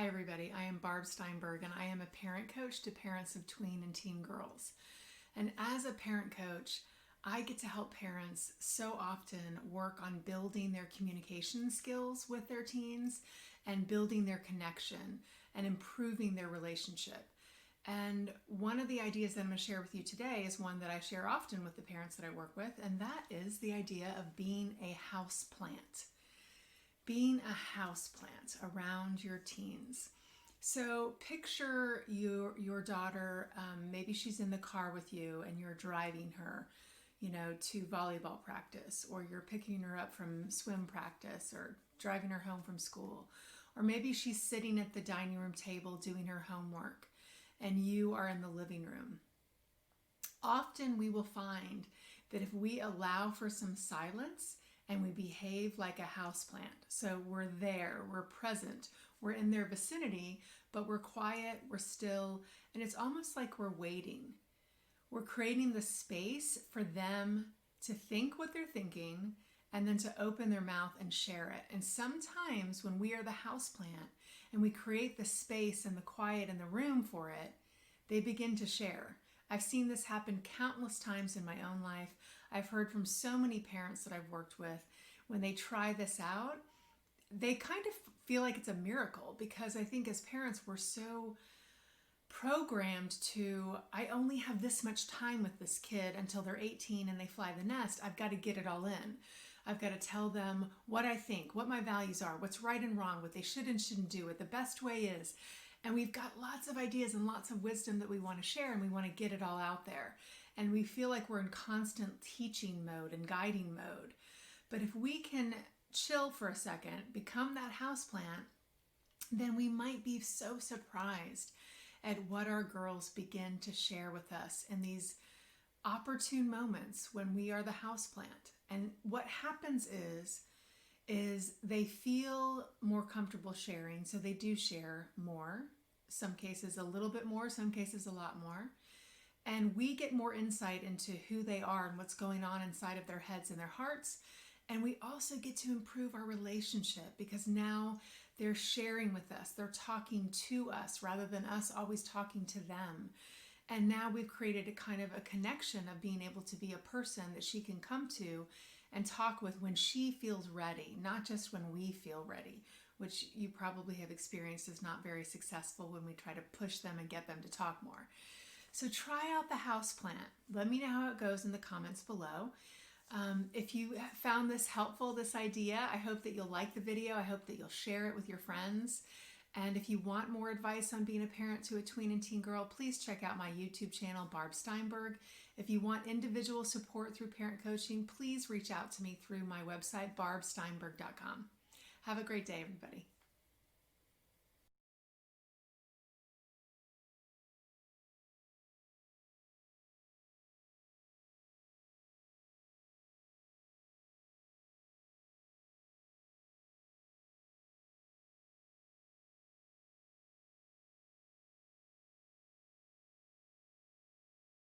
Hi everybody, I am Barb Steinberg and I am a parent coach to parents of tween and teen girls. And as a parent coach, I get to help parents so often work on building their communication skills with their teens and building their connection and improving their relationship. And one of the ideas that I'm going to share with you today is one that I share often with the parents that I work with, and that is the idea of being a house plant. Being a houseplant around your teens. So picture your daughter, maybe she's in the car with you and you're driving her, to volleyball practice, or you're picking her up from swim practice or driving her home from school. Or maybe she's sitting at the dining room table doing her homework and you are in the living room. Often we will find that if we allow for some silence and we behave like a houseplant. So we're there, we're present, we're in their vicinity, but we're quiet, we're still, and it's almost like we're waiting. We're creating the space for them to think what they're thinking and then to open their mouth and share it. And sometimes when we are the houseplant and we create the space and the quiet and the room for it, they begin to share. I've seen this happen countless times in my own life. I've heard from so many parents that I've worked with, when they try this out, they kind of feel like it's a miracle, because I think as parents, we're so programmed to, I only have this much time with this kid until they're 18 and they fly the nest. I've got to get it all in. I've got to tell them what I think, what my values are, what's right and wrong, what they should and shouldn't do, what the best way is. And we've got lots of ideas and lots of wisdom that we want to share, and we want to get it all out there. And we feel like we're in constant teaching mode and guiding mode. But if we can chill for a second, become that houseplant, then we might be so surprised at what our girls begin to share with us in these opportune moments when we are the houseplant. And what happens is they feel more comfortable sharing, so they do share more. Some cases a little bit more, some cases a lot more. And we get more insight into who they are and what's going on inside of their heads and their hearts. And we also get to improve our relationship, because now they're sharing with us. They're talking to us rather than us always talking to them. And now we've created a kind of a connection of being able to be a person that she can come to and talk with when she feels ready, not just when we feel ready, which you probably have experienced is not very successful when we try to push them and get them to talk more. So try out the houseplant. Let me know how it goes in the comments below. If you found this helpful, this idea, I hope that you'll like the video. I hope that you'll share it with your friends. And if you want more advice on being a parent to a tween and teen girl, please check out my YouTube channel, Barb Steinberg. If you want individual support through parent coaching, please reach out to me through my website, barbsteinberg.com. Have a great day, everybody.